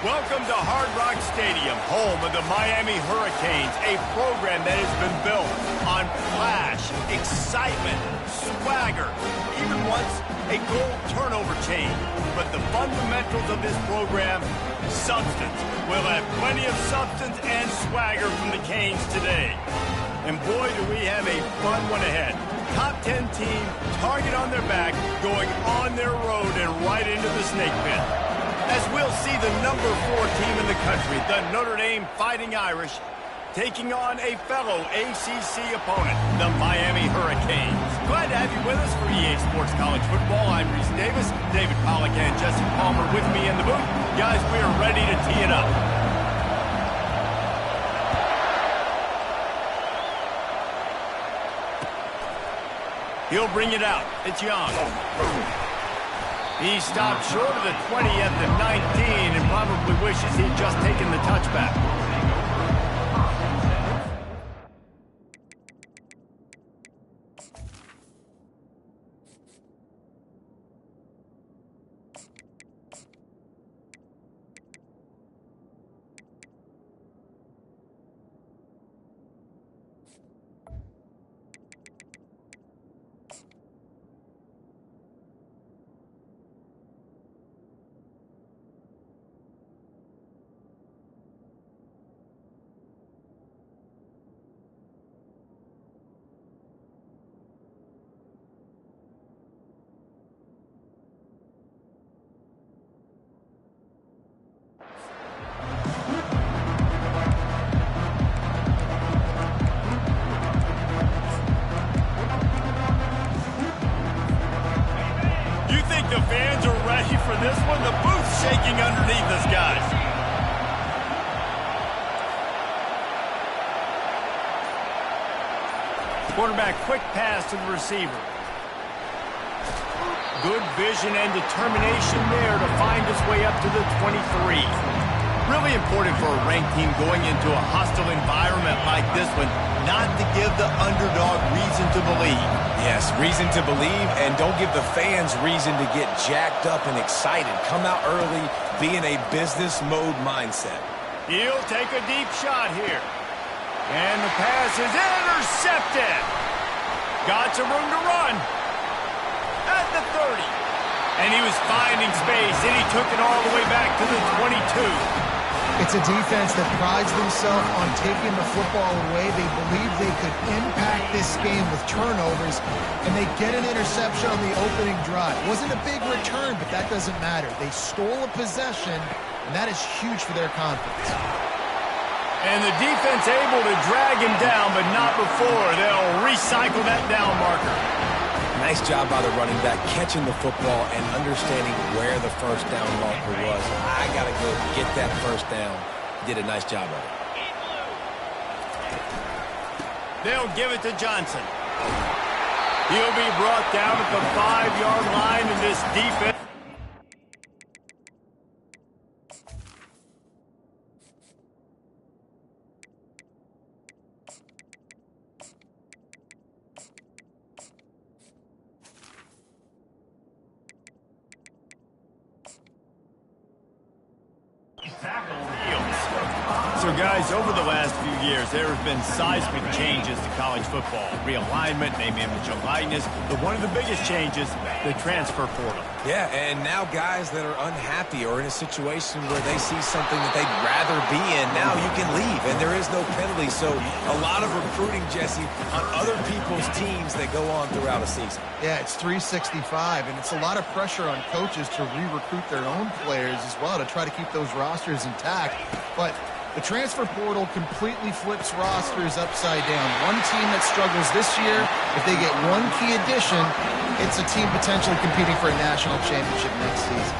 Welcome to Hard Rock Stadium, home of the Miami Hurricanes, a program that has been built on flash, excitement, swagger, even once a goal turnover chain. But the fundamentals of this program, substance. We'll have plenty of substance and swagger from the Canes today. And boy, do we have a fun one ahead. Top 10 team, target on their back, going on their road and right into the snake pit. As we'll see the number 4 team in the country, the Notre Dame Fighting Irish, taking on a fellow ACC opponent, the Miami Hurricanes. Glad to have you with us for EA Sports College Football. I'm Reese Davis, David Pollack and Jesse Palmer with me in the booth. Guys, we are ready to tee it up. He'll bring it out. It's Young. He stopped short of the 20 at the 19 and probably wishes he'd just taken the touchback. The fans are ready for this one. The booth's shaking underneath us, guys. Quarterback, quick pass to the receiver. Good vision and determination there to find his way up to the 23. Really important for a ranked team going into a hostile environment like this one, not to give the underdog reason to believe. Yes, reason to believe, and don't give the fans reason to get jacked up and excited. Come out early, be in a business mode mindset. He'll take a deep shot here. And the pass is intercepted. Got some room to run. At the 30. And he was finding space, and he took it all the way back to the 22. It's a defense that prides themselves on taking the football away. They believe they could impact this game with turnovers, and they get an interception on the opening drive. It wasn't a big return, but that doesn't matter. They stole a possession, and that is huge for their confidence. And the defense able to drag him down, but not before. They'll recycle that down marker. Nice job by the running back, catching the football and understanding where the first down marker was. I got to go get that first down. Did a nice job of it. They'll give it to Johnson. He'll be brought down at the 5-yard line in this defense. So, guys, over the last few years, there have been seismic changes to college football. Realignment, name, image, and likeness. But one of the biggest changes, the transfer portal. Yeah, and now guys that are unhappy or in a situation where they see something that they'd rather be in, now you can leave, and there is no penalty. So a lot of recruiting, Jesse, on other people's teams that go on throughout a season. Yeah, it's 365, and it's a lot of pressure on coaches to re-recruit their own players as well to try to keep those rosters intact. But the transfer portal completely flips rosters upside down. One team that struggles this year, if they get one key addition, it's a team potentially competing for a national championship next season.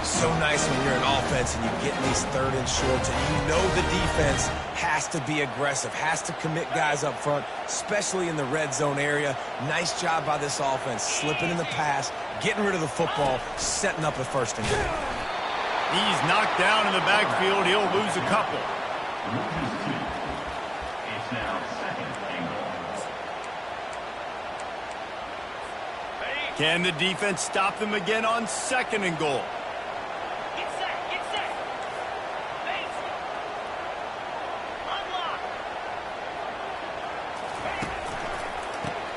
So nice when you're an offense and you get in these third and shorts and you know the defense has to be aggressive, has to commit guys up front, especially in the red zone area. Nice job by this offense, slipping in the pass, getting rid of the football, setting up a first and goal. He's knocked down in the backfield. He'll lose a couple. It's now second and goal. Can the defense stop them again on second and goal? Get set, get set.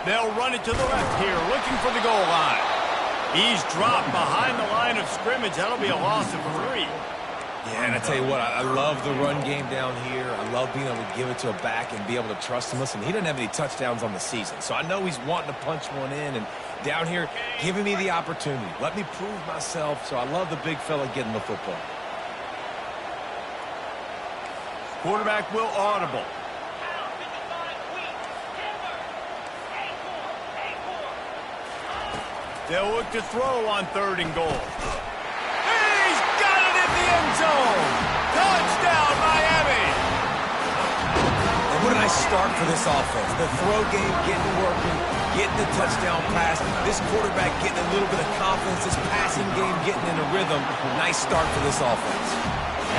They'll run it to the left here, looking for the goal line. He's dropped behind the line of scrimmage. That'll be a loss of 3. Yeah, and I tell you what, I love the run game down here. I love being able to give it to a back and be able to trust him. Listen, he doesn't have any touchdowns on the season, so I know he's wanting to punch one in. And down here, giving me the opportunity. Let me prove myself, so I love the big fella getting the football. Quarterback will audible. They'll look to throw on 3rd and goal. He's got it in the end zone. Touchdown, Miami. And what a nice start for this offense. The throw game getting working, getting the touchdown pass. This quarterback getting a little bit of confidence. This passing game getting in a rhythm. Nice start for this offense.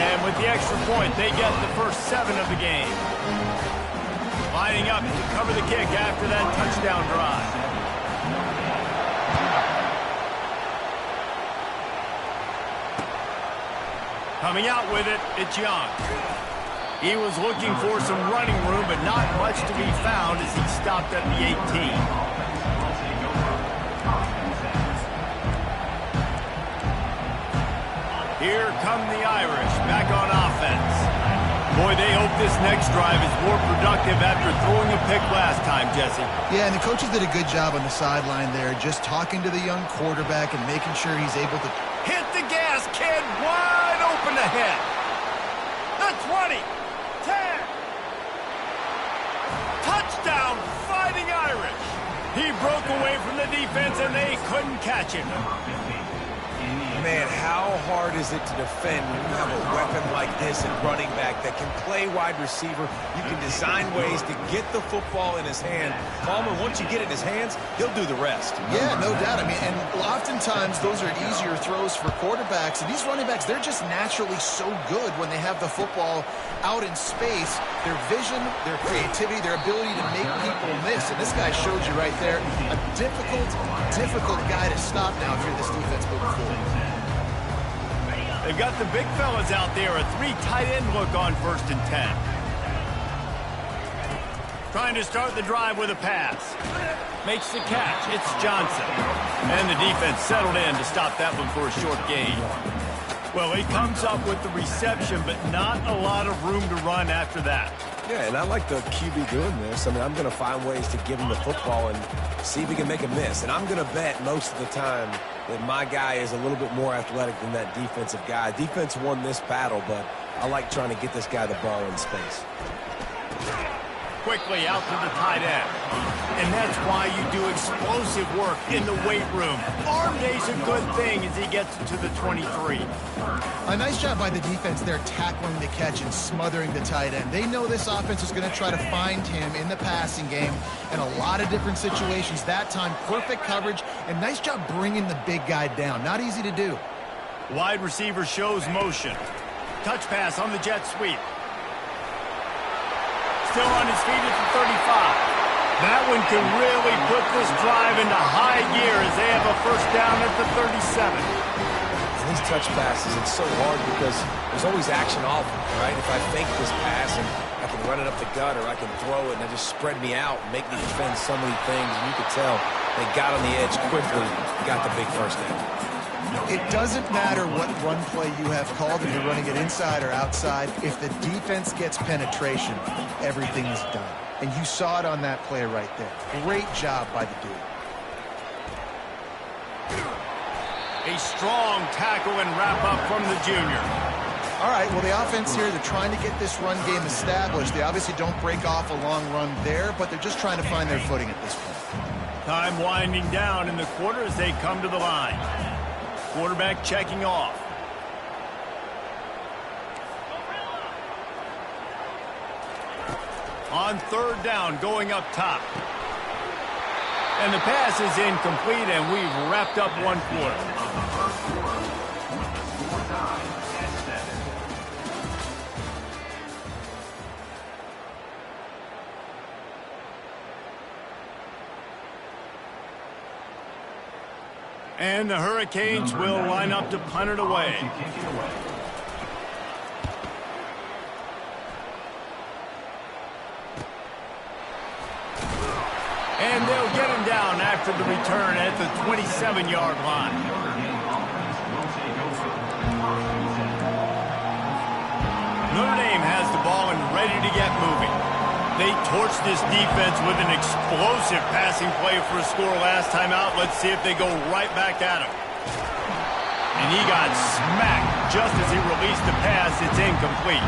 And with the extra point, they get the first 7 of the game. Lining up to cover the kick after that touchdown drive. Coming out with it, it's Young. He was looking for some running room, but not much to be found as he stopped at the 18. Here come the Irish, back on offense. Boy, they hope this next drive is more productive after throwing a pick last time, Jesse. Yeah, and the coaches did a good job on the sideline there, just talking to the young quarterback and making sure he's able to hit the gas, kid, wide open ahead. The 20, 10. Touchdown, Fighting Irish. He broke away from the defense and they couldn't catch him. Man, how hard is it to defend when you have a weapon like this at running back that can play wide receiver? You can design ways to get the football in his hand. Palmer, once you get it in his hands, he'll do the rest. Yeah, no doubt. I mean, and oftentimes those are easier throws for quarterbacks. And these running backs, they're just naturally so good when they have the football out in space. Their vision, their creativity, their ability to make people miss. And this guy showed you right there, a difficult guy to stop now if you're this defense moving forward. They've got the big fellas out there, a 3 tight end look on 1st and 10. Trying to start the drive with a pass. Makes the catch. It's Johnson. And the defense settled in to stop that one for a short gain. Well, he comes up with the reception, but not a lot of room to run after that. Yeah, and I like the QB doing this. I mean, I'm going to find ways to give him the football and see if he can make a miss. And I'm going to bet most of the time that my guy is a little bit more athletic than that defensive guy. Defense won this battle, but I like trying to get this guy the ball in space. Quickly out to the tight end. And that's why you do explosive work in the weight room. Arm day's a good thing as he gets to the 23. A nice job by the defense there tackling the catch and smothering the tight end. They know this offense is going to try to find him in the passing game in a lot of different situations. That time, perfect coverage and nice job bringing the big guy down. Not easy to do. Wide receiver shows motion. Touch pass on the jet sweep. Still on his feet at the 35. That one can really put this drive into high gear as they have a first down at the 37. These touch passes, it's so hard because there's always action off them, right? If I fake this pass and I can run it up the gut or I can throw it and they just spread me out and make me defend so many things, and you could tell they got on the edge quickly, got the big first down. It doesn't matter what run play you have called, if you're running it inside or outside. If the defense gets penetration, everything is done. And you saw it on that play right there. Great job by the dude. A strong tackle and wrap up from the junior. All right, well, the offense here, they're trying to get this run game established. They obviously don't break off a long run there, but they're just trying to find their footing at this point. Time winding down in the quarter as they come to the line. Quarterback checking off. On 3rd down, going up top. And the pass is incomplete, and we've wrapped up one quarter. And the Hurricanes will line up to punt it away. And they'll get him down after the return at the 27-yard line. Notre Dame has the ball and ready to get moving. They torched this defense with an explosive passing play for a score last time out. Let's see if they go right back at him. And he got smacked just as he released the pass. It's incomplete.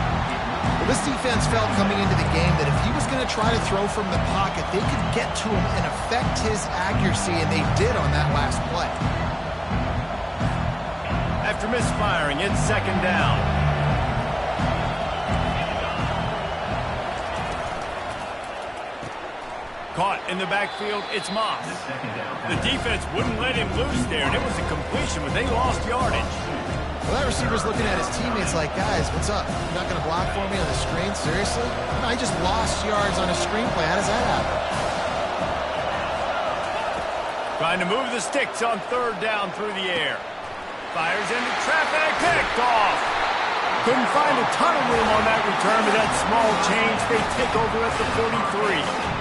Well, this defense felt coming into the game that if he was going to try to throw from the pocket, they could get to him and affect his accuracy, and they did on that last play. After misfiring, it's second down. Caught in the backfield, it's Moss. The defense wouldn't let him loose there, and it was a completion, but they lost yardage. Well, that receiver's looking at his teammates like, guys, what's up? You're not going to block for me on the screen? Seriously? No, I just lost yards on a screenplay. How does that happen? Trying to move the sticks on third down through the air. Fires into traffic, picked off. Couldn't find a ton of room on that return, but that small change, they take over at the 43.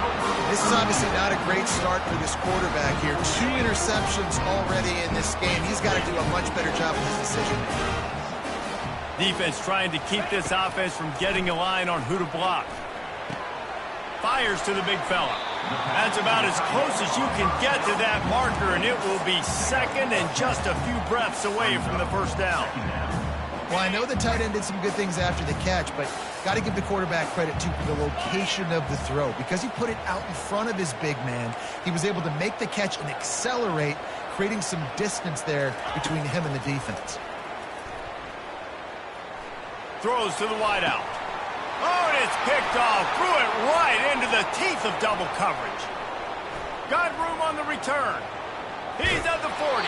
This is obviously not a great start for this quarterback here. 2 interceptions already in this game. He's got to do a much better job with his decision. Defense trying to keep this offense from getting a line on who to block. Fires to the big fella. That's about as close as you can get to that marker, and it will be second and just a few breaths away from the first down. Well, I know the tight end did some good things after the catch, but got to give the quarterback credit, too, for the location of the throw. Because he put it out in front of his big man, he was able to make the catch and accelerate, creating some distance there between him and the defense. Throws to the wideout. Oh, and it's picked off. Threw it right into the teeth of double coverage. Got room on the return. He's at the 40.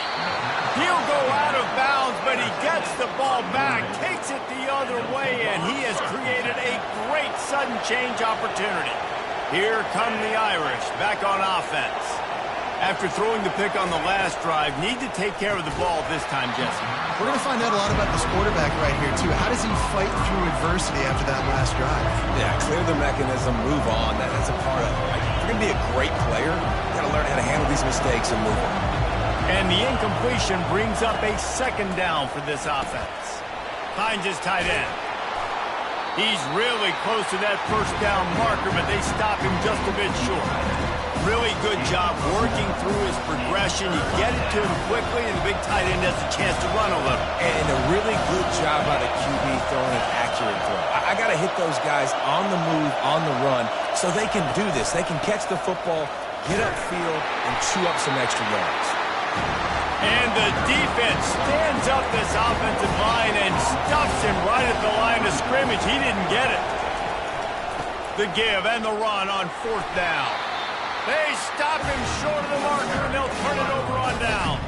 He'll go out of bounds, but he gets the ball back, takes it the other way, and he has created a great sudden change opportunity. Here come the Irish, back on offense. After throwing the pick on the last drive, need to take care of the ball this time, Jesse. We're going to find out a lot about this quarterback right here, too. How does he fight through adversity after that last drive? Yeah, clear the mechanism, move on. That's a part of it. Right? If you're going to be a great player, you got to learn how to handle these mistakes and move on. And the incompletion brings up a second down for this offense. Finds his tight end. He's really close to that first down marker, but they stop him just a bit short. Really good job working through his progression. You get it to him quickly, and the big tight end has a chance to run a little. And a really good job by the QB throwing an accurate throw. I got to hit those guys on the move, on the run, so they can do this. They can catch the football, get upfield, and chew up some extra yards. And the defense stands up this offensive line and stuffs him right at the line of scrimmage. He didn't get it. The give and the run on fourth down. They stop him short of the marker, and they'll turn it over on down.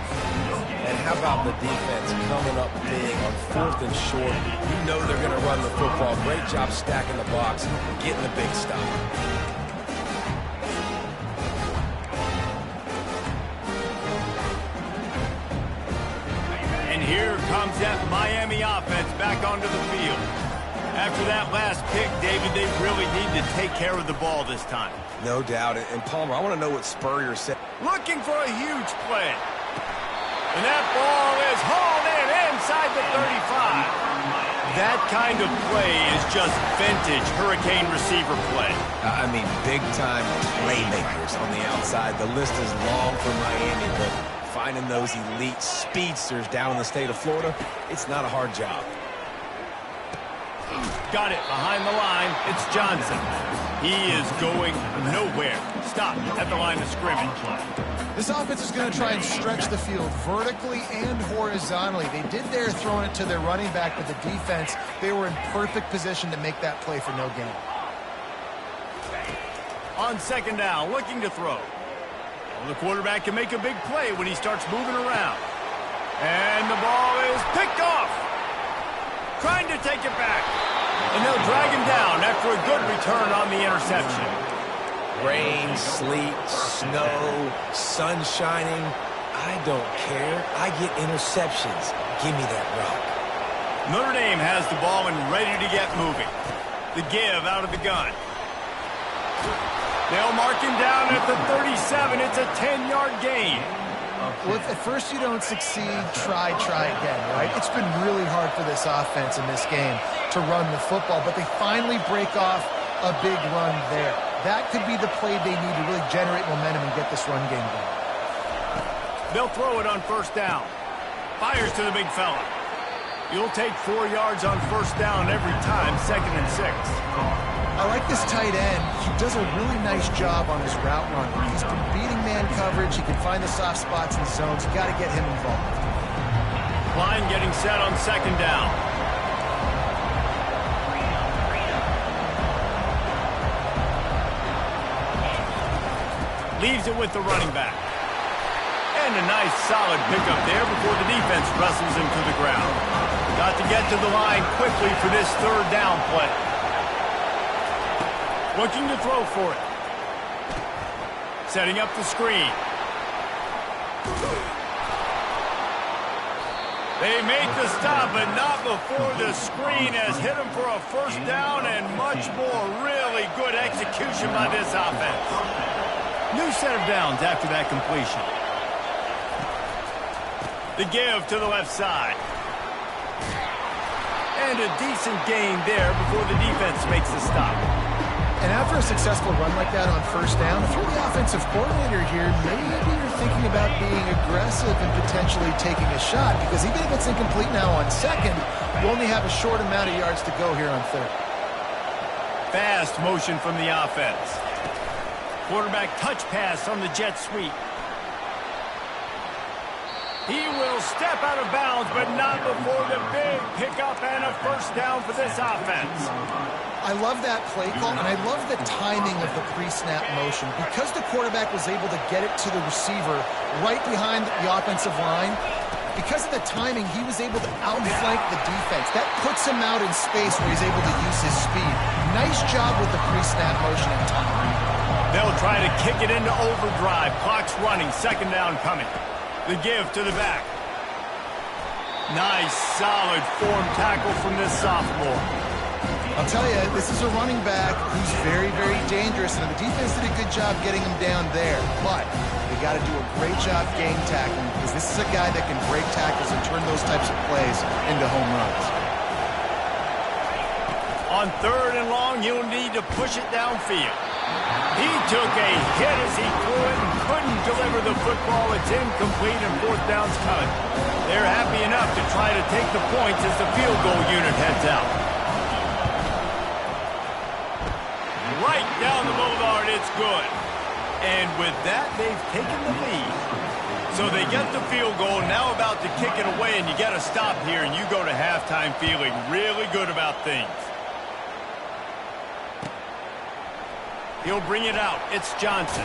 And how about the defense coming up big on fourth and short? You know they're going to run the football. Great job stacking the box, getting the big stop. And here comes that Miami offense back onto the field. After that last pick, David, they really need to take care of the ball this time. No doubt. And Palmer, I want to know what Spurrier said. Looking for a huge play. And that ball is hauled in inside the 35. That kind of play is just vintage Hurricane receiver play. I mean, big-time playmakers on the outside. The list is long for Miami, but finding those elite speedsters down in the state of Florida, it's not a hard job. Got it behind the line. It's Johnson. He is going nowhere. Stop at the line of scrimmage. This offense is going to try and stretch the field vertically and horizontally. They did there throwing it to their running back, but the defense, they were in perfect position to make that play for no gain. On second down, looking to throw. Well, the quarterback can make a big play when he starts moving around. And the ball is picked off. Trying to take it back. And they'll drag him down after a good return on the interception. Rain, sleet, snow, sun shining. I don't care. I get interceptions. Give me that rock. Notre Dame has the ball and ready to get moving. The give out of the gun. They'll mark him down at the 37. It's a 10-yard gain. Well, if at first you don't succeed, try again, right? It's been really hard for this offense in this game to run the football, but they finally break off a big run there. That could be the play they need to really generate momentum and get this run game going. They'll throw it on first down. Fires to the big fella. You'll take 4 yards on first down every time, 2nd and 6. I like this tight end. He does a really nice job on his route running. He's been beating man coverage. He can find the soft spots in the zones. You got to get him involved. Line getting set on 2nd down. Leaves it with the running back. And a nice solid pickup there before the defense wrestles him to the ground. Got to get to the line quickly for this 3rd down play. Looking to throw for it. Setting up the screen. They make the stop, but not before the screen has hit him for a first down and much more. Really good execution by this offense. New set of downs after that completion. The give to the left side. And a decent gain there before the defense makes the stop. And after a successful run like that on first down, if you're the offensive coordinator here, maybe you're thinking about being aggressive and potentially taking a shot, because even if it's incomplete now on 2nd, you only have a short amount of yards to go here on 3rd. Fast motion from the offense. Quarterback touch pass on the jet sweep. He will step out of bounds, but not before the big pickup and a first down for this offense. I love that play call, and I love the timing of the pre-snap motion. Because the quarterback was able to get it to the receiver right behind the offensive line, because of the timing, he was able to outflank the defense. That puts him out in space where he's able to use his speed. Nice job with the pre-snap motion and timing. They'll try to kick it into overdrive. Clock's running. 2nd down coming. The give to the back. Nice, solid form tackle from this sophomore. I'll tell you, this is a running back who's very, very dangerous, and the defense did a good job getting him down there. But they got to do a great job game tackling, because this is a guy that can break tackles and turn those types of plays into home runs. On 3rd and long, you'll need to push it downfield. He took a hit as he threw it and couldn't deliver the football. It's incomplete and 4th down's coming. They're happy enough to try to take the points as the field goal unit heads out. Right down the boulevard, it's good. And with that, they've taken the lead. So they get the field goal, now about to kick it away, and you get a stop here, and you go to halftime feeling really good about things. He'll bring it out. It's Johnson.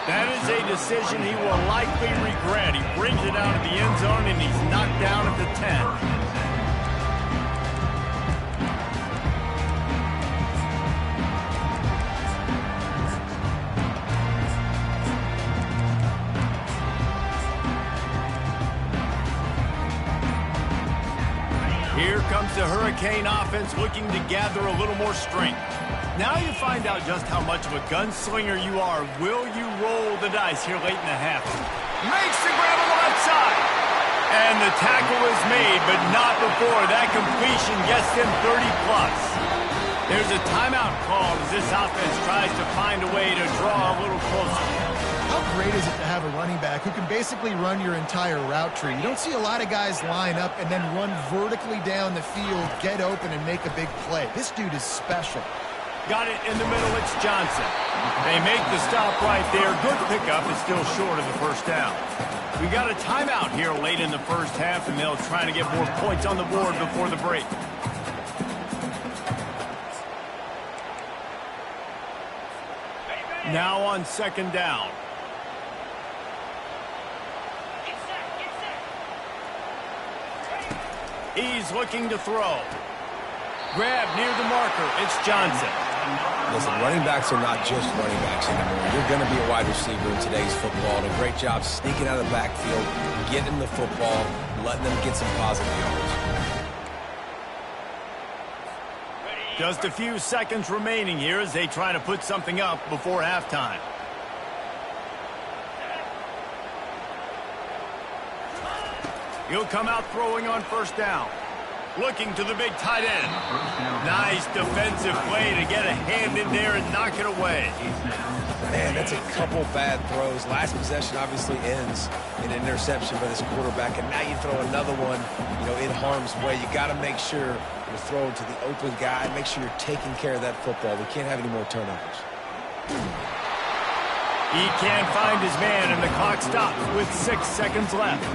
That is a decision he will likely regret. He brings it out of the end zone, and he's knocked down at the 10. Here comes the Hurricane offense looking to gather a little more strength. Now you find out just how much of a gunslinger you are. Will you roll the dice here late in the half? Makes the grab on the left side. And the tackle is made, but not before that completion gets them 30-plus. There's a timeout called as this offense tries to find a way to draw a little closer. How great is it to have a running back who can basically run your entire route tree? You don't see a lot of guys line up and then run vertically down the field, get open, and make a big play. This dude is special. Got it in the middle, it's Johnson. They make the stop right there. Good pickup, is still short of the first down. We got a timeout here late in the first half, and they'll try to get more points on the board before the break. Now on 2nd down. He's looking to throw. Grab near the marker. It's Johnson. Listen, running backs are not just running backs anymore. You're going to be a wide receiver in today's football. And a great job sneaking out of the backfield, getting the football, letting them get some positive yards. Just a few seconds remaining here as they try to put something up before halftime. He'll come out throwing on first down. Looking to the big tight end. Nice defensive play to get a hand in there and knock it away. Man, that's a couple bad throws. Last possession obviously ends in an interception by this quarterback, and now you throw another one, in harm's way. You got to make sure you're throwing to the open guy. Make sure you're taking care of that football. We can't have any more turnovers. He can't find his man, and the clock stops with 6 seconds left.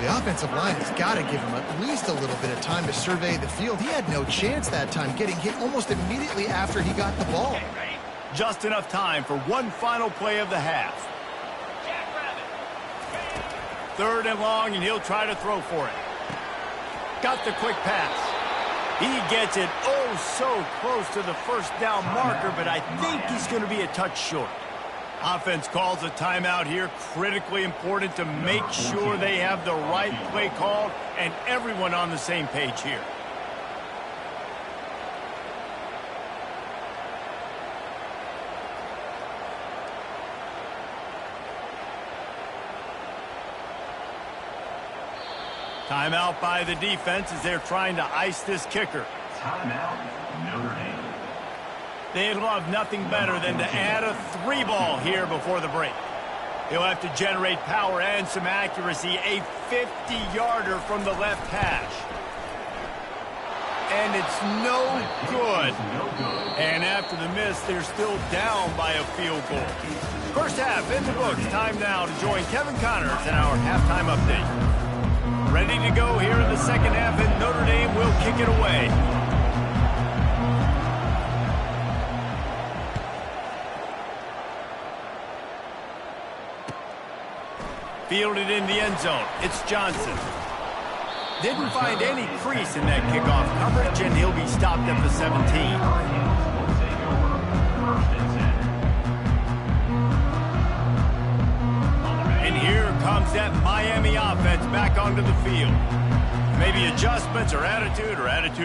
The offensive line has got to give him at least a little bit of time to survey the field. He had no chance that time, getting hit almost immediately after he got the ball. Just enough time for one final play of the half. 3rd and long, and he'll try to throw for it. Got the quick pass. He gets it so close to the first down marker, but I think he's going to be a touch short. Offense calls a timeout here. Critically important to make sure they have the right play called and everyone on the same page here. Timeout by the defense as they're trying to ice this kicker. Timeout, Notre Dame. They'd love nothing better than to add a 3-ball here before the break. He'll have to generate power and some accuracy. A 50-yarder from the left hash. And it's no good. And after the miss, they're still down by a field goal. First half in the books. Time now to join Kevin Connors in our halftime update. Ready to go here in the second half, and Notre Dame will kick it away. Fielded in the end zone. It's Johnson. Didn't find any crease in that kickoff coverage, and he'll be stopped at the 17. And here comes that Miami offense back onto the field. Maybe adjustments or attitude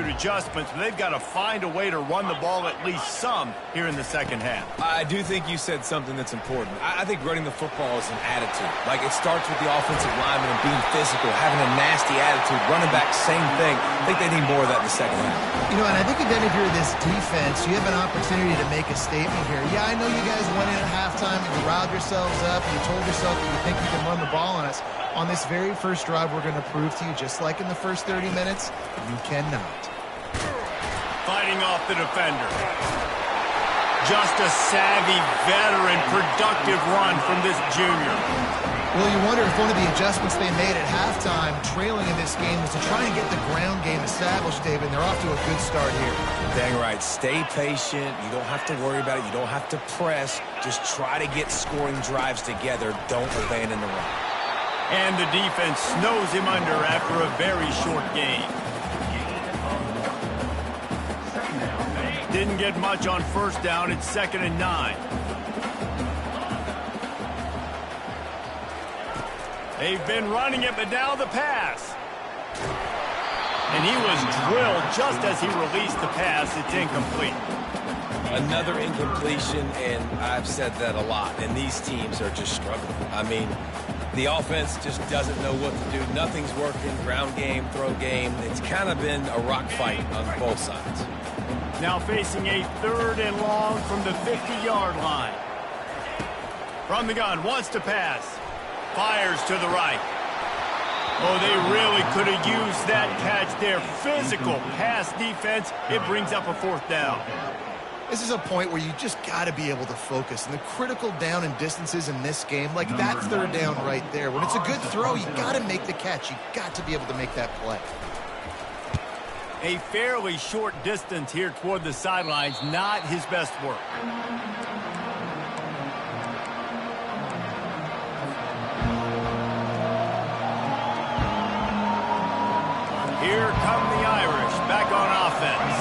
adjustments, but they've got to find a way to run the ball at least some here in the second half. I do think you said something that's important. I think running the football is an attitude. Like, it starts with the offensive lineman and being physical, having a nasty attitude. Running back, same thing. I think they need more of that in the second half. And I think then if you're this defense, you have an opportunity to make a statement here. Yeah, I know you guys went in at halftime and you riled yourselves up and you told yourself that you think you can run the ball on us. On this very first drive, we're going to prove to you, just like in the first 30 minutes, you cannot. Fighting off the defender. Just a savvy, veteran, productive run from this junior. Well, you wonder if one of the adjustments they made at halftime, trailing in this game, was to try and get the ground game established, David, and they're off to a good start here. Dang right. Stay patient. You don't have to worry about it. You don't have to press. Just try to get scoring drives together. Don't abandon the run. And the defense snows him under after a very short game. Didn't get much on first down. It's 2nd and 9. They've been running it, but now the pass. And he was drilled just as he released the pass. It's incomplete. Another incompletion, and I've said that a lot, and these teams are just struggling. I mean, the offense just doesn't know what to do. Nothing's working. Ground game, throw game. It's kind of been a rock fight on both sides. Now facing a 3rd and long from the 50-yard line. From the gun, wants to pass. Fires to the right. Oh, they really could have used that catch there. Physical pass defense. It brings up a 4th down. This is a point where you just got to be able to focus. And the critical down and distances in this game, like that 3rd down right there. When it's a good throw, you got to make the catch. You got to be able to make that play. A fairly short distance here toward the sidelines. Not his best work. Here come the Irish back on offense.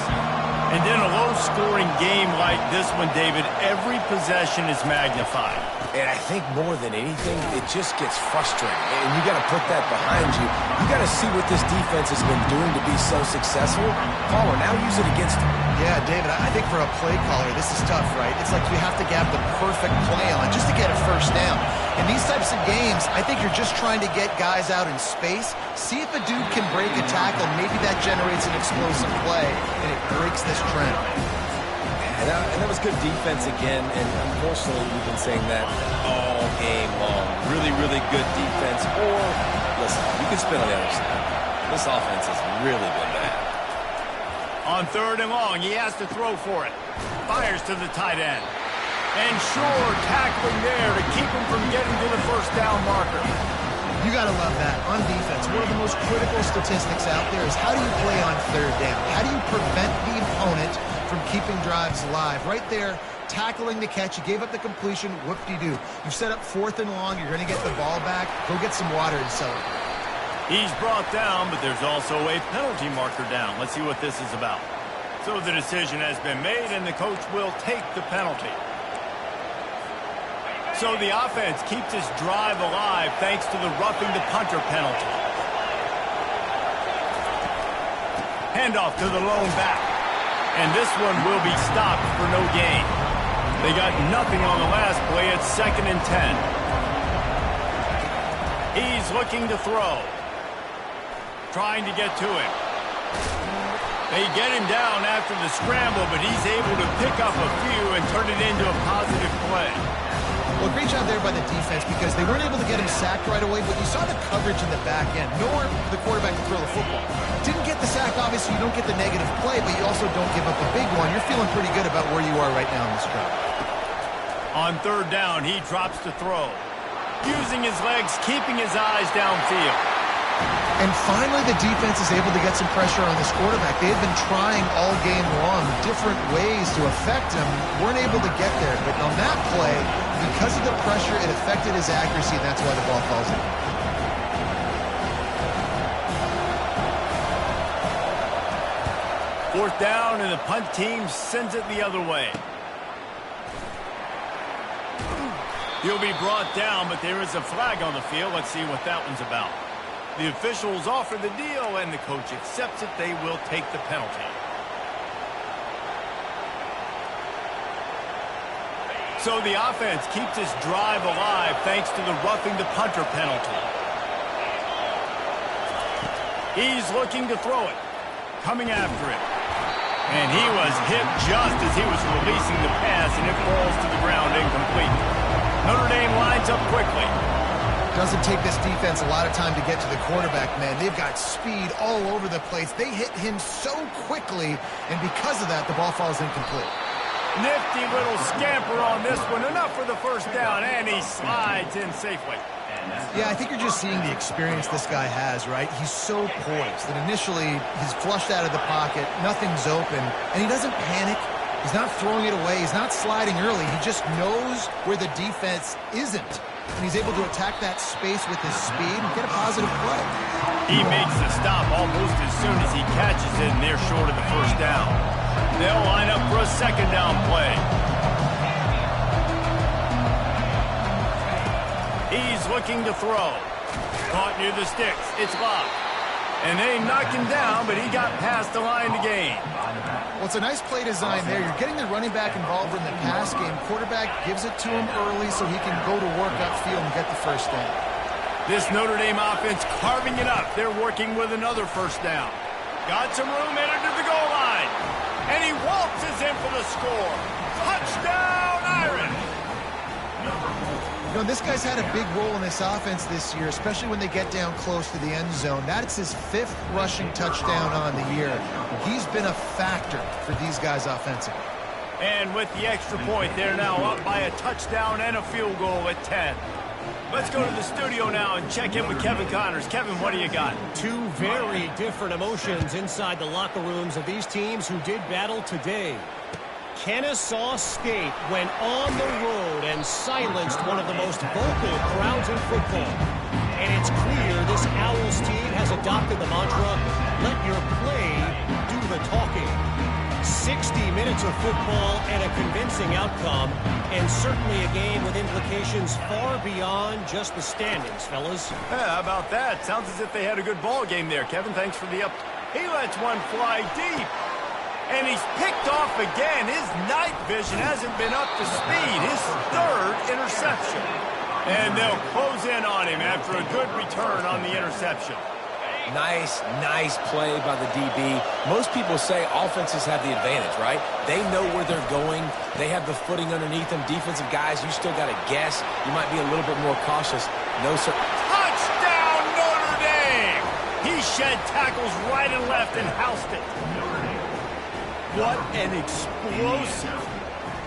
And then a low high-scoring game like this one, David, every possession is magnified. And I think more than anything, it just gets frustrating. And you got to put that behind you. You got to see what this defense has been doing to be so successful. Caller, now use it against them. Yeah, David, I think for a play caller, this is tough, right? It's like you have to have the perfect play on just to get a first down. In these types of games, I think you're just trying to get guys out in space, see if a dude can break a tackle. Maybe that generates an explosive play, and it breaks this trend. And that was good defense again, and unfortunately, we've been saying that all game long. Really, really good defense. Or, listen, you can spin on the other side. This offense has really been bad. On 3rd and long, he has to throw for it. Fires to the tight end. And sure, tackling there to keep him from getting to the first down marker. You got to love that. On defense, one of the most critical statistics out there is how do you play on 3rd down? How do you prevent the opponent from keeping drives alive? Right there, tackling the catch. You gave up the completion. Whoop-de-doo. You've set up 4th and long. You're going to get the ball back. Go get some water and celebrate. He's brought down, but there's also a penalty marker down. Let's see what this is about. So the decision has been made, and the coach will take the penalty. So the offense keeps this drive alive thanks to the roughing the punter penalty. Handoff to the lone back. And this one will be stopped for no gain. They got nothing on the last play. It's 2nd and 10. He's looking to throw. Trying to get to him. They get him down after the scramble, but he's able to pick up a few and turn it into a positive play. Well, great job there by the defense because they weren't able to get him sacked right away, but you saw the coverage in the back end. Nowhere for the quarterback to throw the football. Didn't get the sack, obviously you don't get the negative play, but you also don't give up a big one. You're feeling pretty good about where you are right now in this drive. On 3rd down, he drops to throw. Using his legs, keeping his eyes downfield. And finally, the defense is able to get some pressure on this quarterback. They had been trying all game long different ways to affect him. Weren't able to get there. But on that play, because of the pressure, it affected his accuracy, and that's why the ball falls in. 4th down, and the punt team sends it the other way. He'll be brought down, but there is a flag on the field. Let's see what that one's about. The officials offer the deal, and the coach accepts it. They will take the penalty. So the offense keeps this drive alive thanks to the roughing the punter penalty. He's looking to throw it. Coming after it. And he was hit just as he was releasing the pass, and it falls to the ground incomplete. Notre Dame lines up quickly. Doesn't take this defense a lot of time to get to the quarterback, man. They've got speed all over the place. They hit him so quickly, and because of that, the ball falls incomplete. Nifty little scamper on this one. Enough for the first down, and he slides in safely. Yeah, I think you're just seeing the experience this guy has, right? He's so poised that initially he's flushed out of the pocket, nothing's open, and he doesn't panic. He's not throwing it away. He's not sliding early. He just knows where the defense isn't. And he's able to attack that space with his speed and get a positive play. He makes the stop almost as soon as he catches it, and they're short of the first down. They'll line up for a 2nd down play. He's looking to throw. Caught near the sticks. It's locked. And they knocked him down, but he got past the line to gain. Well, it's a nice play design there. You're getting the running back involved in the pass game. Quarterback gives it to him early so he can go to work upfield and get the first down. This Notre Dame offense carving it up. They're working with another first down. Got some room headed to the goal line. And he waltzes in for the score. Touchdown, Irish! You know, this guy's had a big role in this offense this year, especially when they get down close to the end zone. That's his 5th rushing touchdown on the year. He's been a factor for these guys offensively. And with the extra point, they're now up by a touchdown and a field goal at 10. Let's go to the studio now and check in with Kevin Connors. Kevin, what do you got? Two very different emotions inside the locker rooms of these teams who did battle today. Kennesaw State went on the road and silenced one of the most vocal crowds in football. And it's clear this Owls team has adopted the mantra, let your play do the talking. 60 minutes of football and a convincing outcome, and certainly a game with implications far beyond just the standings, fellas. Yeah, how about that? Sounds as if they had a good ball game there, Kevin. Thanks for the up. He lets one fly deep. And he's picked off again. His night vision hasn't been up to speed. His third interception. And they'll close in on him after a good return on the interception. Nice play by the DB. Most people say offenses have the advantage, right? They know where they're going. They have the footing underneath them. Defensive guys, you still got to guess. You might be a little bit more cautious. No, sir. Touchdown, Notre Dame! He shed tackles right and left and housed it. What an explosive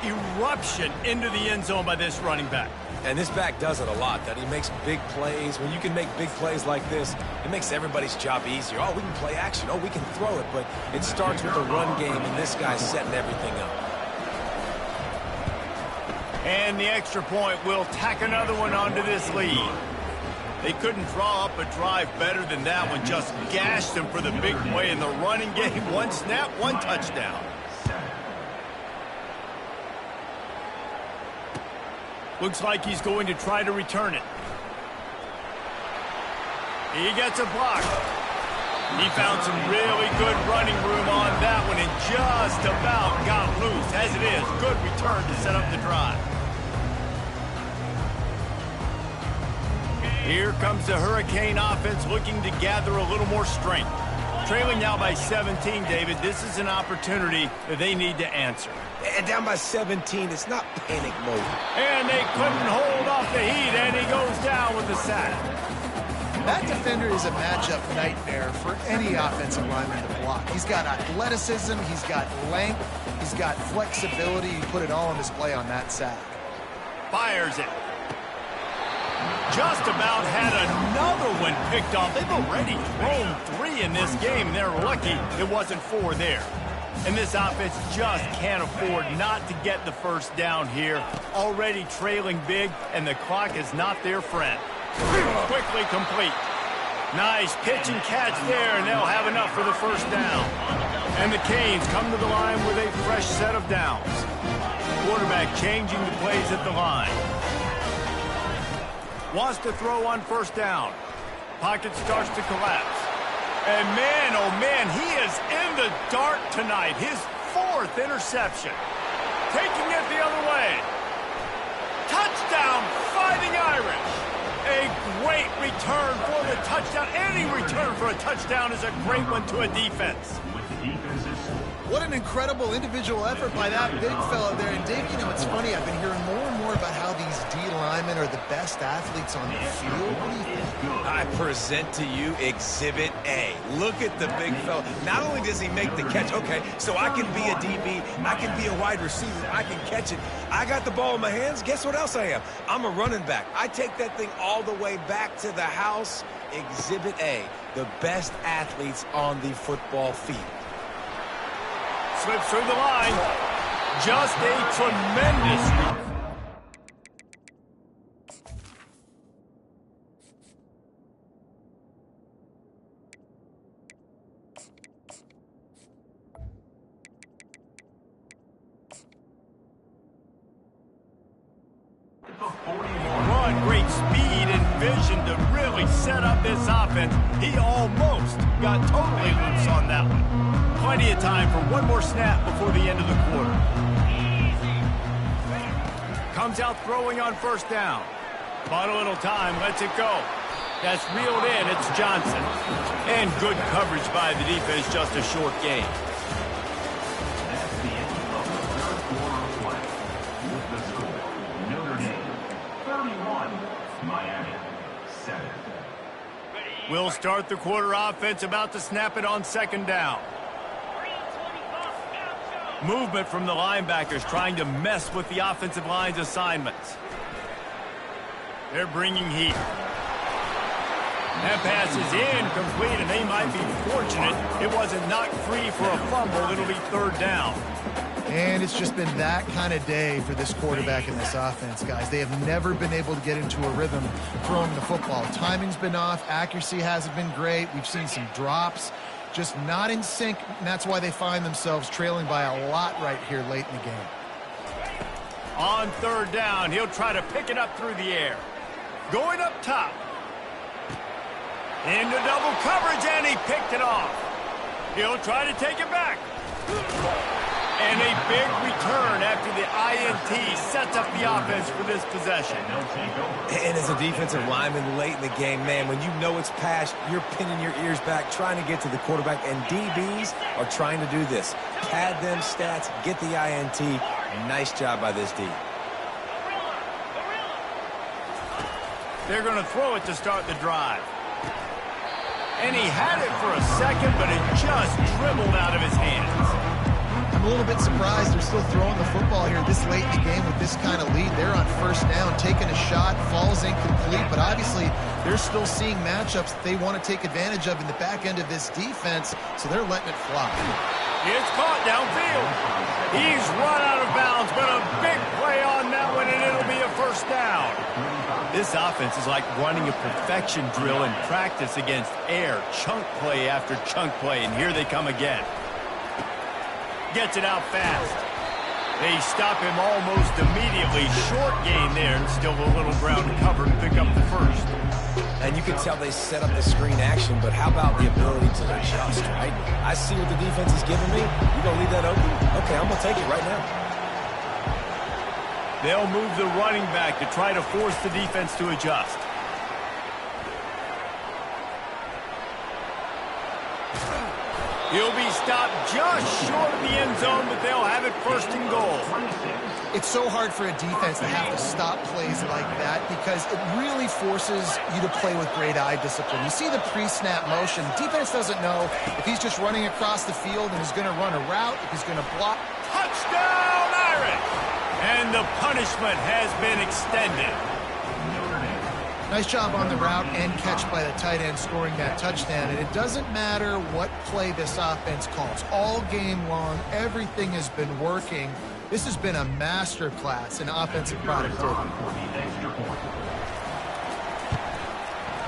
eruption into the end zone by this running back. And this back does it a lot, that he makes big plays. When you can make big plays like this, it makes everybody's job easier. Oh, we can play action. Oh, we can throw it. But it starts with the run game, and this guy's setting everything up. And the extra point will tack another one onto this lead. They couldn't draw up a drive better than that one. Just gashed them for the big play in the running game. One snap, one touchdown. Looks like he's going to try to return it. He gets a block. He found some really good running room on that one and just about got loose. As it is, good return to set up the drive. Here comes the Hurricane offense looking to gather a little more strength. Trailing now by 17, David. This is an opportunity that they need to answer. And down by 17, it's not panic mode. And they couldn't hold off the heat, and he goes down with the sack. That defender is a matchup nightmare for any offensive lineman to block. He's got athleticism, he's got length, he's got flexibility. He put it all on display on that sack. Fires it. Just about had another one picked off. They've already thrown 3 in this game. They're lucky it wasn't 4 there. And this offense just can't afford not to get the first down here. Already trailing big, and the clock is not their friend. Quickly complete. Nice pitch and catch there, and they'll have enough for the first down. And the Canes come to the line with a fresh set of downs. Quarterback changing the plays at the line. Wants to throw on first down. Pocket starts to collapse. And man, oh man, he is in the dark tonight. His 4th interception. Taking it the other way. Touchdown, Fighting Irish. A great return for the touchdown. Any return for a touchdown is a great one to a defense. What an incredible individual effort by that big fella there. And Dave, you know, it's funny, I've been hearing more and more about how these D linemen are the best athletes on the field. What do you think? I present to you Exhibit A. Look at the big fella. Not only does he make the catch, okay, so I can be a DB, I can be a wide receiver, I can catch it. I got the ball in my hands. Guess what else I am? I'm a running back. I take that thing all the way back to the house. Exhibit A, the best athletes on the football field. Slips through the line. Just a tremendous. Run, great speed and vision to really set up this offense. He almost got totally loose on that one. Plenty of time for one more snap before the end of the quarter. Comes out throwing on first down. Bought a little time, lets it go. That's reeled in, it's Johnson. And good coverage by the defense, just a short gain. That's the end of the third quarter of play. With the score, Notre Dame 31, Miami 7. We'll start the quarter offense, about to snap it on second down. Movement from the linebackers trying to mess with the offensive line's assignments. They're bringing heat. That pass is incomplete, and they might be fortunate it wasn't knocked free for a fumble. It'll be third down. And it's just been that kind of day for this quarterback and this offense, guys. They have never been able to get into a rhythm throwing the football. Timing's been off. Accuracy hasn't been great. We've seen some drops. just not in sync, and that's why they find themselves trailing by a lot right here late in the game. On third down, he'll try to pick it up through the air. Going up top. Into double coverage, and he picked it off. He'll try to take it back. And a big return after the INT sets up the offense for this possession. And as a defensive lineman late in the game, man, when you know it's pass, you're pinning your ears back, trying to get to the quarterback, and DBs are trying to do this. Pad them stats, get the INT. Nice job by this D. They're going to throw it to start the drive. And he had it for a second, but it just dribbled out of his hands. I'm a little bit surprised they're still throwing the football here this late in the game with this kind of lead. They're on first down, taking a shot, falls incomplete, but obviously they're still seeing matchups that they want to take advantage of in the back end of this defense, so they're letting it fly. It's caught downfield. He's run out of bounds, but a big play on that one, and it'll be a first down. This offense is like running a perfection drill in practice against air, chunk play after chunk play, and here they come again. Gets it out fast. They stop him almost immediately. Short gain there, and still a little ground to cover to pick up the first. And you can tell they set up the screen action, but how about the ability to adjust, right? I see what the defense is giving me. You gonna leave that open? Okay, I'm gonna take it right now. They'll move the running back to try to force the defense to adjust. He'll be stopped just short of the end zone, but they'll have it first and goal. It's so hard for a defense to have to stop plays like that because it really forces you to play with great eye discipline. You see the pre-snap motion. Defense doesn't know if he's just running across the field and he's going to run a route, if he's going to block. Touchdown, Irish! And the punishment has been extended. Nice job on the route and catch by the tight end scoring that touchdown. And it doesn't matter what play this offense calls. All game long, everything has been working. This has been a masterclass in offensive productivity.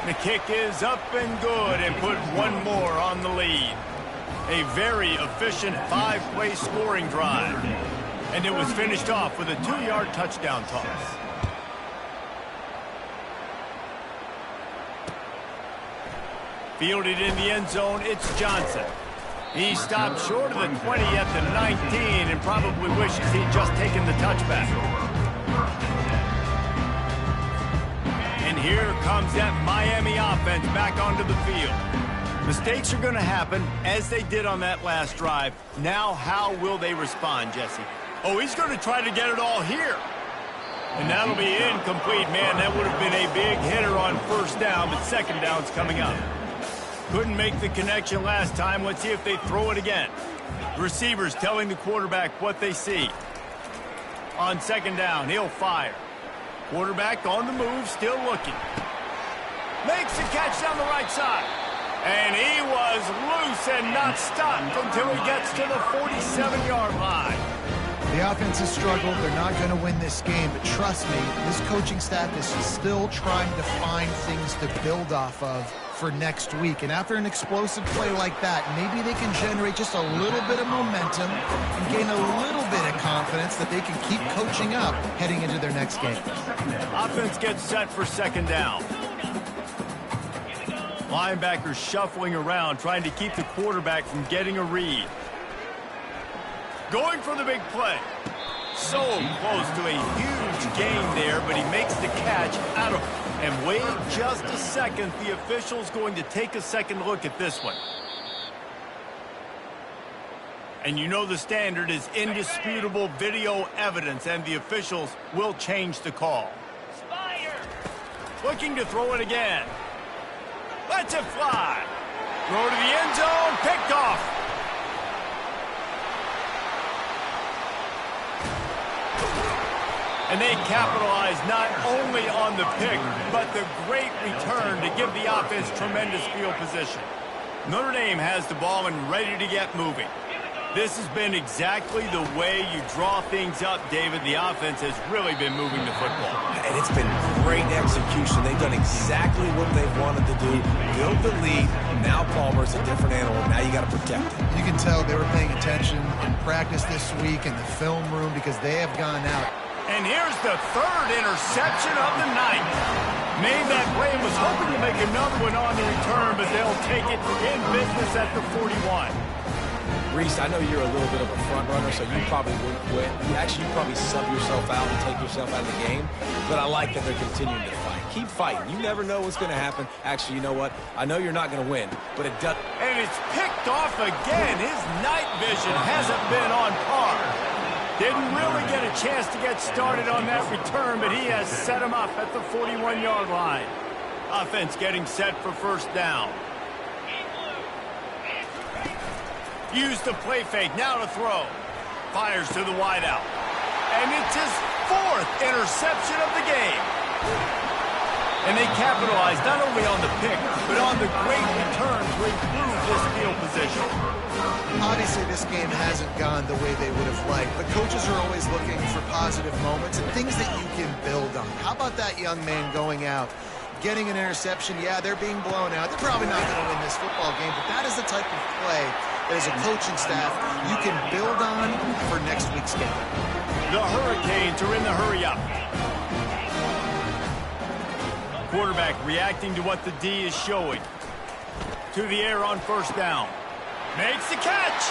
The kick is up and good and put one more on the lead. A very efficient 5-play scoring drive. And it was finished off with a 2-yard touchdown toss. Fielded in the end zone, it's Johnson. He stopped short of the 20 at the 19 and probably wishes he'd just taken the touchback. And here comes that Miami offense back onto the field. Mistakes are going to happen, as they did on that last drive. Now, how will they respond, Jesse? Oh, he's going to try to get it all here. And that'll be incomplete. Man, that would have been a big hitter on first down, but second down's coming up. Couldn't make the connection last time. Let's see if they throw it again. Receivers telling the quarterback what they see. On second down, he'll fire. Quarterback on the move, still looking. Makes the catch down the right side. And he was loose and not stopped until he gets to the 47-yard line. The offense has struggled. They're not going to win this game, but trust me, this coaching staff is still trying to find things to build off of for next week. And after an explosive play like that, maybe they can generate just a little bit of momentum and gain a little bit of confidence that they can keep coaching up heading into their next game. Offense gets set for second down. Linebackers shuffling around, trying to keep the quarterback from getting a read. Going for the big play. So close to a huge gain there, but he makes the catch out of it. And wait just a second. The official's going to take a second look at this one. And you know the standard is indisputable video evidence, and the officials will change the call. Looking to throw it again. Lets it fly. Throw to the end zone. Picked off. And they capitalize not only on the pick, but the great return to give the offense tremendous field position. Notre Dame has the ball and ready to get moving. This has been exactly the way you draw things up, David. The offense has really been moving the football. And it's been great execution. They've done exactly what they've wanted to do. Build the lead. Now Palmer's a different animal. Now you got to protect it. You can tell they were paying attention in practice this week in the film room because they have gone out. And here's the third interception of the night. Made that play and was hoping to make another one on the return, but they'll take it in business at the 41. Reese, I know you're a little bit of a front runner, so you probably wouldn't quit. You probably sub yourself out and take yourself out of the game. But I like that they're continuing to fight. Keep fighting. You never know what's going to happen. Actually, you know what? I know you're not going to win, but it does. And it's picked off again. His night vision hasn't been on par. Didn't really get a chance to get started on that return, but he has set him up at the 41-yard line. Offense getting set for first down. Use the play fake, now to throw. Fires to the wideout. And it's his fourth interception of the game. And they capitalized not only on the pick, but on the great return to improve this field position. Obviously, this game hasn't gone the way they would have liked, but coaches are always looking for positive moments and things that you can build on. How about that young man going out, getting an interception? Yeah, they're being blown out. They're probably not going to win this football game, but that is the type of play that as a coaching staff you can build on for next week's game. The Hurricanes are in the hurry-up. Quarterback reacting to what the D is showing. To the air on first down. Makes the catch.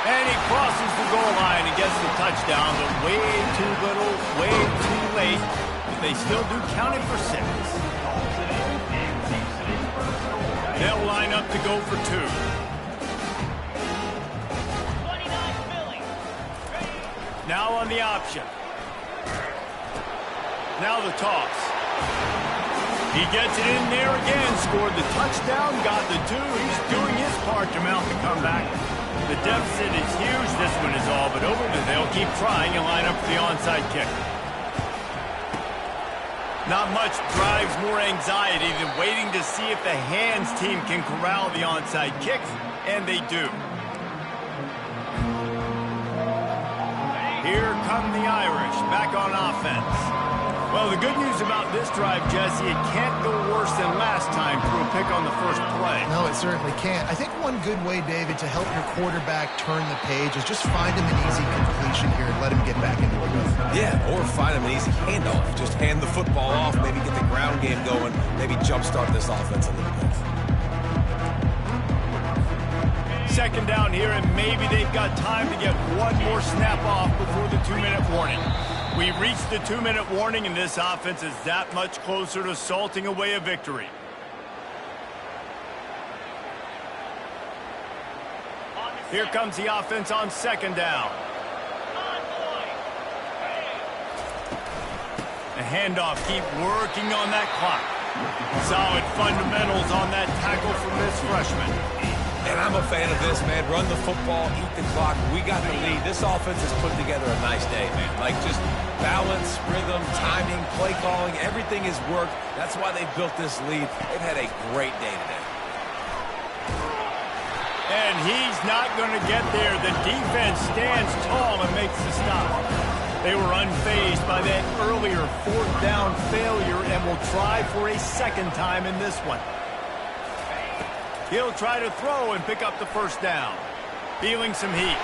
And he crosses the goal line and gets the touchdown, but way too little, way too late. But they still do count it for 6. They'll line up to go for 2. Now on the option. Now the toss. He gets it in there again, scored the touchdown, got the 2. He's doing his part to mount the comeback. The deficit is huge. This one is all but over, but they'll keep trying and line up for the onside kick. Not much drives more anxiety than waiting to see if the hands team can corral the onside kick, and they do. Here come the Irish, back on offense. Well, the good news about this drive, Jesse, it can't go worse than last time through a pick on the first play. No, it certainly can't. I think one good way, David, to help your quarterback turn the page is just find him an easy completion here and let him get back into the rhythm. Yeah, or find him an easy handoff. Just hand the football off, maybe get the ground game going, maybe jumpstart this offense a little bit. Second down here, and maybe they've got time to get one more snap off before the 2-minute warning. We reached the 2-minute warning, and this offense is that much closer to salting away a victory. Here comes the offense on second down. The handoff, keep working on that clock. Solid fundamentals on that tackle from this freshman. And I'm a fan of this, man. Run the football, eat the clock. We got the lead. This offense has put together a nice day, man. Like just balance, rhythm, timing, play calling, everything has worked. That's why they built this lead. They've had a great day today. And he's not going to get there. The defense stands tall and makes the stop. They were unfazed by that earlier fourth down failure and will try for a second time in this one. He'll try to throw and pick up the first down. Feeling some heat.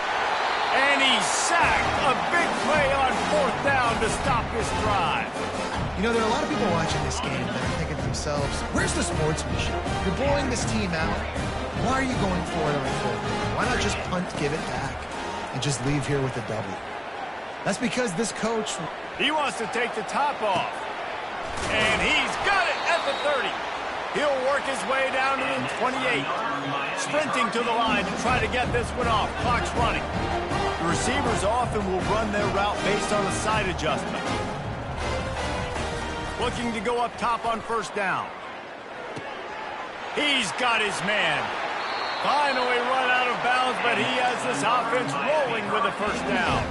And he's sacked. A big play on fourth down to stop this drive. You know, there are a lot of people watching this game that are thinking to themselves, where's the sportsmanship? You're blowing this team out. Why are you going for it on fourth down? Why not just punt, give it back, and just leave here with a W? That's because this coach... He wants to take the top off. And he's got it at the 30. He'll work his way down to the 28. Sprinting to the line to try to get this one off. Clock's running. The receivers often will run their route based on a side adjustment. Looking to go up top on first down. He's got his man. Finally run out of bounds, but he has this offense rolling with a first down.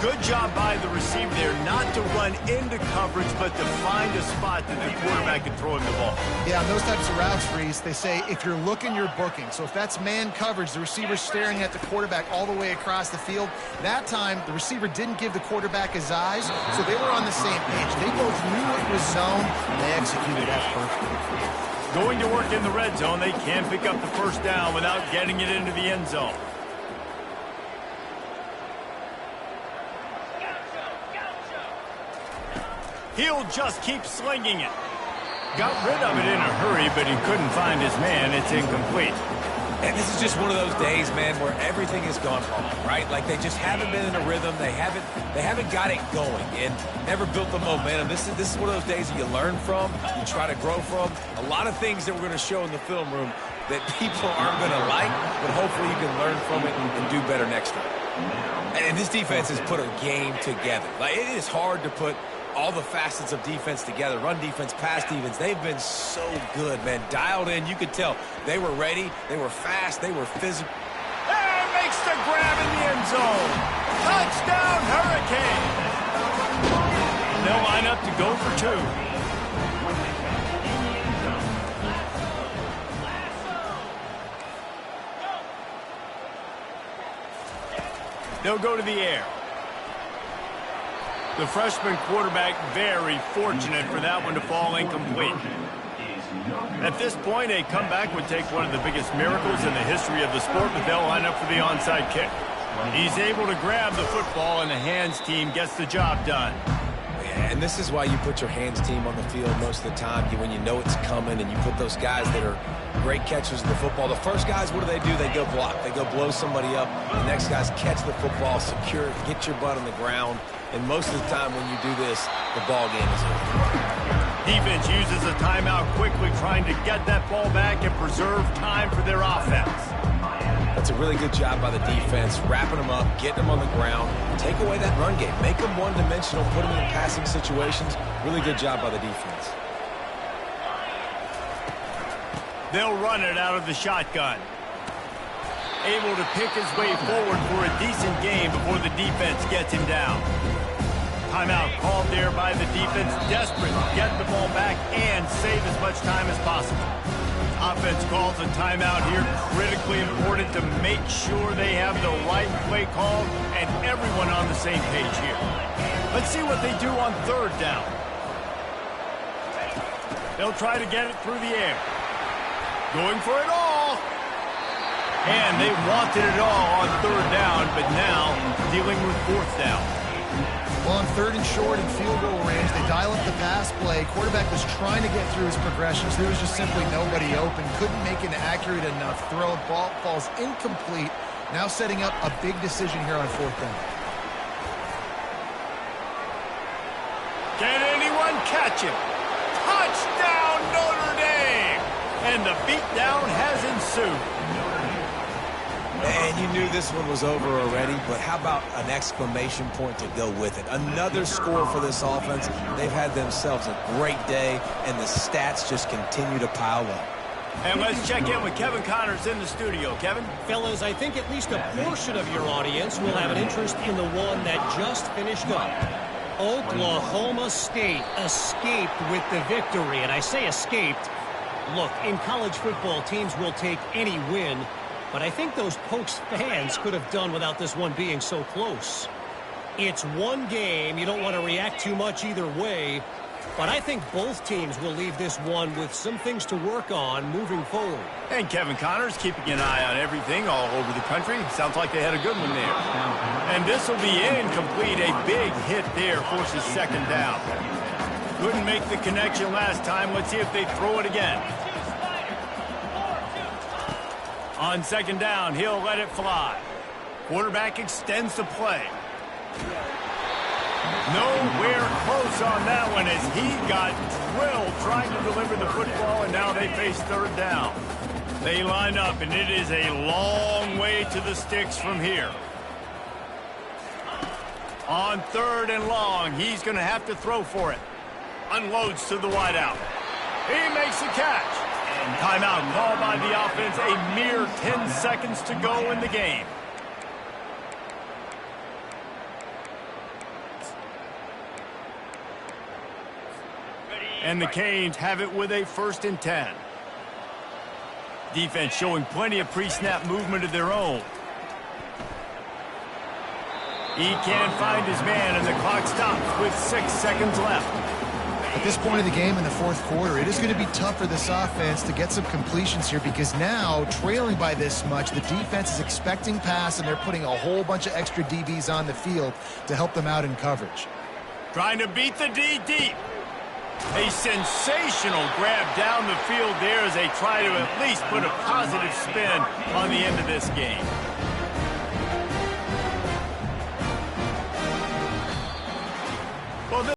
Good job by the receiver there not to run into coverage, but to find a spot that the quarterback can throw him the ball. Yeah, on those types of routes, Reese, they say if you're looking, you're booking. So if that's man coverage, the receiver's staring at the quarterback all the way across the field. That time, the receiver didn't give the quarterback his eyes, so they were on the same page. They both knew it was zone, and they executed that perfectly. Going to work in the red zone, they can pick up the first down without getting it into the end zone. He'll just keep slinging it. Got rid of it in a hurry, but he couldn't find his man. It's incomplete. And this is just one of those days, man, where everything has gone wrong, right? Like they just haven't been in a rhythm. They haven't got it going and never built the momentum. This is one of those days that you learn from, you try to grow from. A lot of things that we're going to show in the film room that people aren't going to like, but hopefully you can learn from it and do better next time. And this defense has put a game together. Like it is hard to put all the facets of defense together, run defense, pass defense. They've been so good, man. Dialed in. You could tell they were ready. They were fast. They were physical. And makes the grab in the end zone. Touchdown, Hurricane. They'll line up to go for two. They'll go to the air. The freshman quarterback very fortunate for that one to fall incomplete. At this point, a comeback would take one of the biggest miracles in the history of the sport, but they'll line up for the onside kick. He's able to grab the football, and the hands team gets the job done. And this is why you put your hands team on the field most of the time, when you know it's coming, and you put those guys that are great catchers of the football. The first guys, what do? They go block. They go blow somebody up. The next guys catch the football, secure it, get your butt on the ground. And most of the time when you do this, the ball game is over. Defense uses a timeout quickly, trying to get that ball back and preserve time for their offense. That's a really good job by the defense, wrapping them up, getting them on the ground, take away that run game, make them one-dimensional, put them in passing situations. Really good job by the defense. They'll run it out of the shotgun. Able to pick his way forward for a decent game before the defense gets him down. Timeout called there by the defense, desperate to get the ball back and save as much time as possible. Offense calls a timeout here, critically important to make sure they have the right play call and everyone on the same page here. Let's see what they do on third down. They'll try to get it through the air. Going for it all. And they wanted it all on third down, but now dealing with fourth down. Well, on third and short and field goal range, they dial up the pass play. Quarterback was trying to get through his progressions. There was just simply nobody open. Couldn't make an accurate enough throw. Ball falls incomplete. Now setting up a big decision here on fourth down. Can anyone catch him? Touchdown, Notre Dame! And the beatdown has ensued. And you knew this one was over already, but how about an exclamation point to go with it? Another score for this offense. They've had themselves a great day, and the stats just continue to pile up. And let's check in with Kevin Connors in the studio. Kevin? Fellas, I think at least a portion of your audience will have an interest in the one that just finished up. Oklahoma State escaped with the victory, and I say escaped. Look, in college football, teams will take any win, but I think those Pokes fans could have done without this one being so close. It's one game. You don't want to react too much either way, but I think both teams will leave this one with some things to work on moving forward. And Kevin Connors keeping an eye on everything all over the country. Sounds like they had a good one there. And this will be incomplete. A big hit there forces second down. Couldn't make the connection last time. Let's see if they throw it again. On second down, he'll let it fly. Quarterback extends the play. Nowhere close on that one as he got drilled trying to deliver the football, and now they face third down. They line up, and it is a long way to the sticks from here. On third and long, he's going to have to throw for it. Unloads to the wideout. He makes the catch. Timeout called by the offense. A mere 10 seconds to go in the game. And the Canes have it with a 1st and 10. Defense showing plenty of pre-snap movement of their own. He can't find his man, and the clock stops with 6 seconds left. At this point of the game in the 4th quarter, it is going to be tough for this offense to get some completions here because now, trailing by this much, the defense is expecting pass, and they're putting a whole bunch of extra DBs on the field to help them out in coverage. Trying to beat the D deep. A sensational grab down the field there as they try to at least put a positive spin on the end of this game.